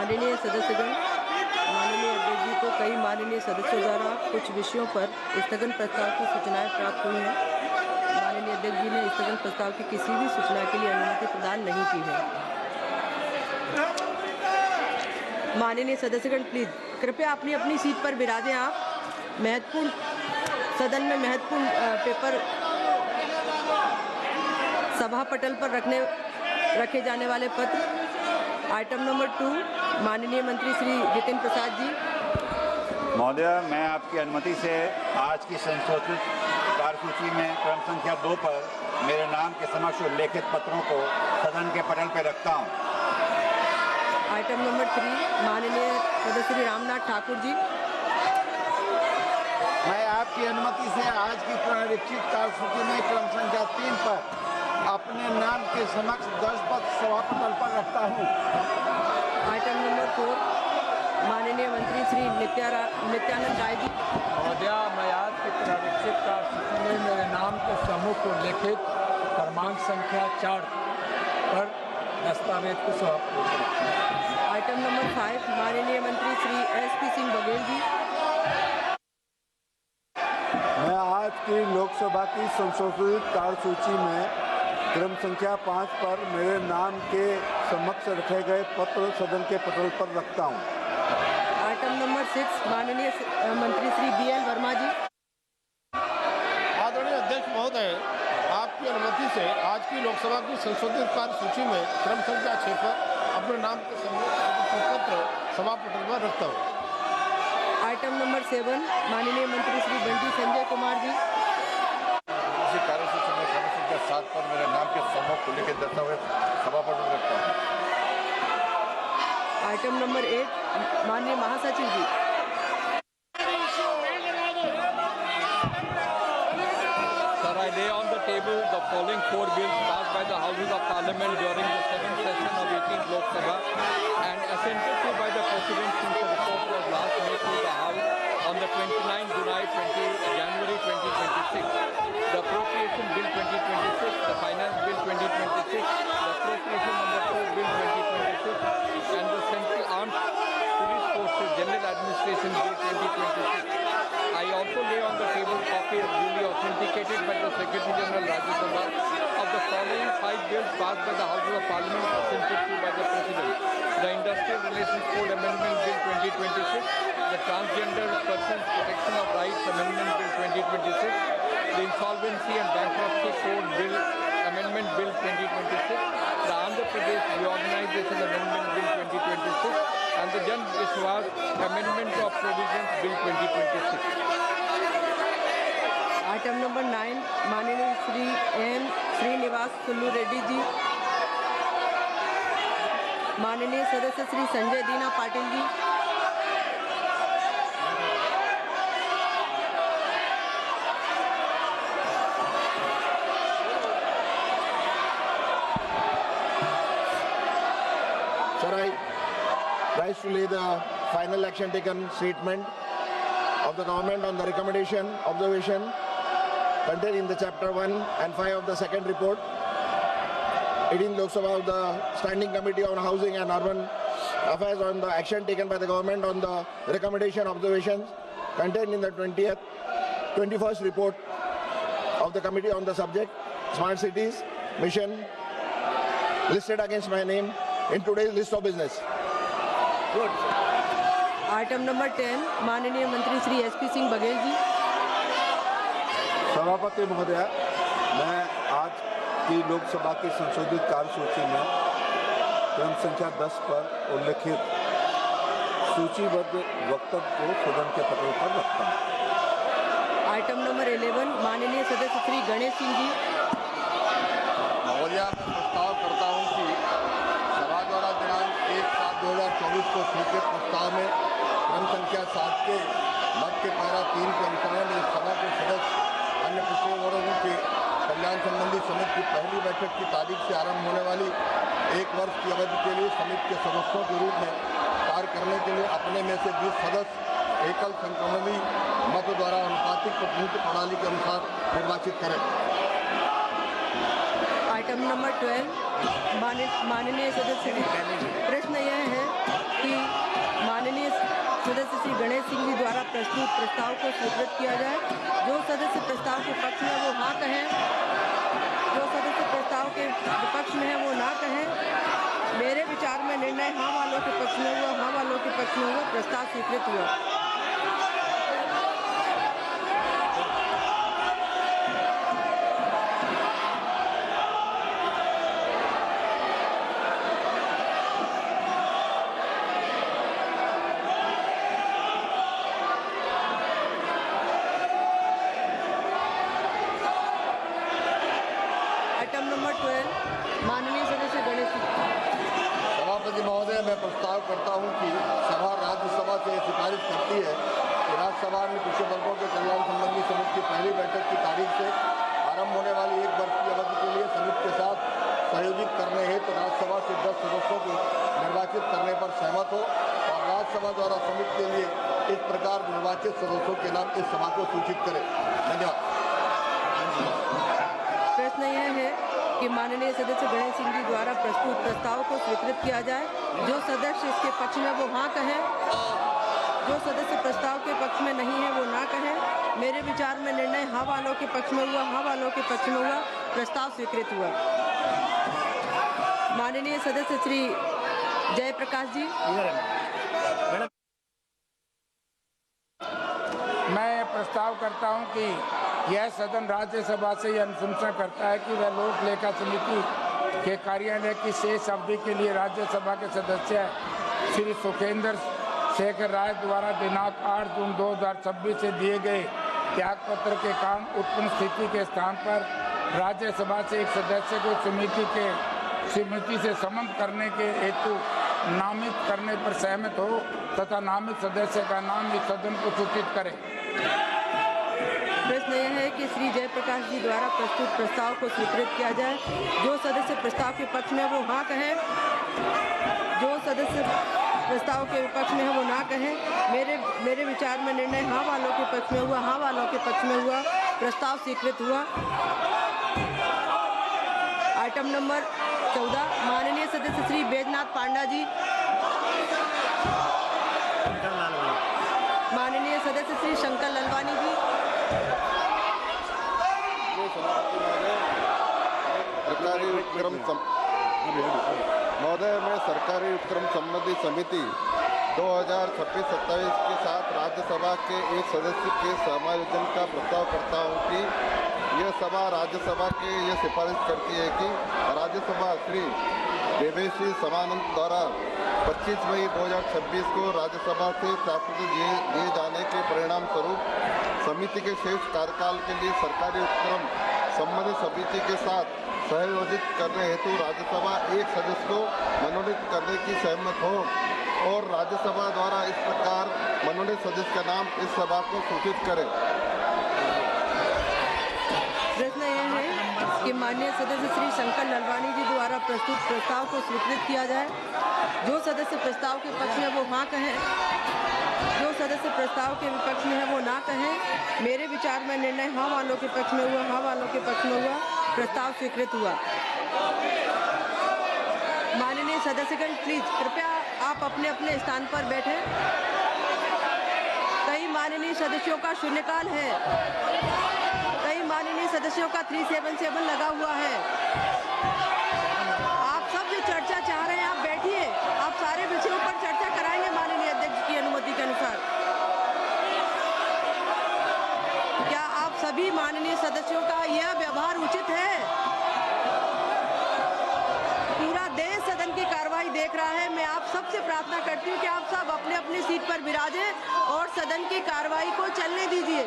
माननीय सदस्यगण, माननीय अध्यक्ष जी को कई माननीय सदस्यों द्वारा कुछ विषयों पर स्थगन प्रस्ताव की सूचनाएं प्राप्त हुई हैं। माननीय अध्यक्ष जी ने स्थगन प्रस्ताव की किसी भी सूचना के लिए अनुमति प्रदान नहीं की है। माननीय सदस्यगण, प्लीज कृपया अपनी अपनी सीट पर विराजें। आप महत्वपूर्ण सदन में महत्वपूर्ण पेपर सभा पटल पर रखे जाने वाले पत्र। आइटम नंबर 2, माननीय मंत्री श्री जितेंद्र प्रसाद जी। महोदय, मैं आपकी अनुमति से आज की संशोधित कार्यसूची में क्रम संख्या 2 पर मेरे नाम के समक्ष उल्लेखित पत्रों को सदन के पटल पर रखता हूं। आइटम नंबर 3, माननीय सदस्य श्री रामनाथ ठाकुर जी। मैं आपकी अनुमति से आज की पुनरीक्षित कार्यसूची में क्रम संख्या 3 पर अपने नाम के समक्ष 10 पत्र सभा पटल पर रखता हूं। आइटम नंबर 4, माननीय मंत्री श्री नित्यानंद राय जी। महोदय, मैं आज की पुनरीक्षित कार्यसूची में मेरे नाम के समूह को लिखित क्रमांक संख्या 4 पर दस्तावेज को समाप्त करता हूं। आइटम नंबर 5, माननीय मंत्री श्री SP सिंह बघेल जी। मैं आज की लोकसभा की संशोधित कार्यसूची में क्रम संख्या 5 पर मेरे नाम के समक्ष रखे गए पत्र सदन के पटल पर रखता हूं। आइटम नंबर 6, माननीय मंत्री श्री BL वर्मा जी। आदरणीय अध्यक्ष महोदय, आपकी अनुमति से आज की लोकसभा की संशोधित कार्यसूची में क्रम संख्या 6 पर अपने नाम के पत्र सभा पटल पर रखता हूँ। आइटम नंबर 7, माननीय मंत्री श्री बंटी संजय कुमार जी। इसी कार्यसूची में क्रम संख्या 7 पर मेरे नाम के समूह को लिखित दस्तावेज सभा पटल पर रखता हूं। आइटम नंबर 8, माननीय महासचिव जी। Sir, I lay on the table the following 4 bills passed by the Houses of Parliament during the 7th session of 18th Lok Sabha and assented to by the President since the report was last made to the House on the 29th January 2026. The Appropriation Bill 2026, the Finance Bill 2026, the Appropriation number 2 Bill 2026 and the Central Armed Police Forces General Administration Bill 2026. I also lay on the table copy duly authenticated by the Secretary General Rajya Sabha of the following 5 bills passed by the Houses of Parliament assented to by the President. The Industrial Relations Code Amendment Bill 2026, the Transgender Persons Protection of Rights Amendment Bill 2026, the Insolvency and Bankruptcy Code Bill Amendment Bill 2026, the Andhra Pradesh Reorganization Amendment Bill 2026, and the Jan Vishwas Amendment of Provisions Bill 2026. Item number 9, माननीय Shri N Srinivas Sulu Reddy ji. माननीय सदस्य श्री संजय दीना Patil ji. Sir, I rise to lay the final action taken statement of the government on the recommendation, observation contained in the chapter 1 and 5 of the second report, 18th Lok Sabha of the Standing Committee on Housing and Urban Affairs on the action taken by the government on the recommendation, observations contained in the 21st report of the committee on the subject, Smart Cities Mission, listed against my name in today's list of business. Good. Item number 10, माननीय मंत्री Shri SP Singh Baghel ji. सभापति महोदय, मैं आज की लोकसभा की संशोधित कार्यसूची में क्रम संख्या 10 पर उल्लेखित सूचीबद्ध वक्तव्य को सदन के पटल पर रखता हूं। आइटम नंबर 11, माननीय सदस्य श्री गणेश सिंह जी। महोदय, मैं प्रस्ताव करता हूं कि सभा द्वारा दिनांक 1/7/2024 को स्वीकृत प्रस्ताव में क्रम संख्या 7 के मत के पैरा 3 के अनुसार इस सभा के सदस्य अन्य पिछड़े वर्गों के कल्याण संबंधी समिति की पहली बैठक की तारीख से आरंभ होने वाली 1 वर्ष की अवधि के लिए समिति के सदस्यों के रूप में कार्य करने के लिए अपने में से 20 सदस्य एकल संक्रमणी मत द्वारा अनुपातिक प्रतिनिधित्व प्रणाली के अनुसार निर्वाचित करें। आइटम नंबर 12 माननीय सदस्य जी, प्रश्न यह है कि माननीय सदस्य श्री गणेश सिंह जी द्वारा प्रस्तुत प्रस्ताव को स्वीकृत किया जाए। जो सदस्य प्रस्ताव के पक्ष में वो हाँ कहें, जो सदस्य प्रस्ताव के विपक्ष में है वो ना कहें। मेरे विचार में निर्णय हाँ वालों के पक्ष में हुआ, हाँ वालों के पक्ष में हुआ, प्रस्ताव स्वीकृत हुआ। आइटम नंबर 12 माननीय सदस्य गणेश सिंह। सभापति महोदय, मैं प्रस्ताव करता हूं कि सभा राज्यसभा से सिफारिश करती है कि राज्यसभा में पिछड़े वर्गों के कल्याण संबंधी समिति की पहली बैठक की तारीख से आरंभ होने वाली 1 वर्ष की अवधि के लिए समिति के साथ सहयोजित करने हेतु राज्यसभा से 10 सदस्यों को निर्वाचित करने पर सहमत हो और राज्यसभा द्वारा समिति के लिए इस प्रकार निर्वाचित सदस्यों के नाम इस सभा को सूचित करें। धन्यवाद। प्रश्न यह है कि माननीय सदस्य गणेश सिंह जी द्वारा प्रस्तुत प्रस्ताव को स्वीकृत किया जाए। जो सदस्य इसके पक्ष में वो हाँ कहें, जो सदस्य प्रस्ताव के पक्ष में नहीं है वो ना कहें। मेरे विचार में निर्णय हाँ वालों के पक्ष में हुआ, हाँ वालों के पक्ष में हुआ, प्रस्ताव स्वीकृत हुआ। माननीय सदस्य श्री जयप्रकाश जी। मैं प्रस्ताव करता हूं कि यह सदन राज्यसभा से यह अनुशंसा करता है कि वह लोक लेखा समिति के कार्यालय की शेष अवधि के लिए राज्यसभा के सदस्य श्री सुखेंद्र शेखर राय द्वारा दिनांक 8 जून 2026 से दिए गए त्यागपत्र के कारण उत्पन्न स्थिति के स्थान पर राज्यसभा से एक सदस्य को समिति से संबंध करने के हेतु नामित करने पर सहमत हो तथा नामित सदस्य का नाम इस सदन को सूचित करें। प्रश्न यह है कि श्री जयप्रकाश जी द्वारा प्रस्तुत प्रस्ताव को स्वीकृत किया जाए। जो सदस्य प्रस्ताव के पक्ष में वो हाँ कहें, जो सदस्य प्रस्ताव के विपक्ष में है वो ना कहें। मेरे विचार में निर्णय हाँ वालों के पक्ष में हुआ, हाँ वालों के पक्ष में हुआ, प्रस्ताव स्वीकृत हुआ। आइटम नंबर 14 माननीय सदस्य श्री बैजनाथ पांडा जी। माननीय सदस्य श्री शंकर ललवानी जी। सरकारी उपक्रम महोदय, मैं सरकारी उपक्रम संबंधी समिति 2026-27 के साथ राज्यसभा के एक सदस्य के समायोजन का प्रस्ताव करता हूं कि यह सभा राज्यसभा के ये सिफारिश करती है कि राज्यसभा श्री देवेशी समानंद द्वारा 25 मई 2026 को राज्यसभा से प्राप्ति दिए जाने के परिणाम स्वरूप समिति के शेष कार्यकाल के लिए सरकारी उपक्रम संबंधित समिति के साथ सहयोजित करने हेतु राज्यसभा एक सदस्य को मनोनीत करने की सहमत हो और राज्यसभा द्वारा इस प्रकार मनोनीत सदस्य का नाम इस सभा को सूचित करे। प्रश्न यह है कि माननीय सदस्य श्री शंकर ललवानी जी द्वारा प्रस्तुत प्रस्ताव को स्वीकृत किया जाए। जो सदस्य प्रस्ताव के पक्ष में वो हाँ कहें, जो सदस्य प्रस्ताव के विपक्ष में है वो ना कहें। मेरे विचार में निर्णय हाँ वालों के पक्ष में हुआ, हाँ वालों के पक्ष में हुआ, प्रस्ताव स्वीकृत हुआ। माननीय सदस्यगण प्लीज कृपया आप अपने अपने स्थान पर बैठें। कई माननीय सदस्यों का शून्यकाल है, कई माननीय सदस्यों का 377 लगा हुआ है। आप सब जो चर्चा चाह रहे हैं आप बैठिए, आप सारे विषयों पर चर्चा कराएंगे माननीय अध्यक्ष की अनुमति के अनुसार। क्या आप सभी माननीय सदस्यों का यह व्यवहार उचित है? पूरा देश सदन की कार्रवाई देख रहा है। मैं आप सबसे प्रार्थना करती हूँ कि आप सब अपने अपनी सीट पर विराजें और सदन की कार्रवाई को चलने दीजिए।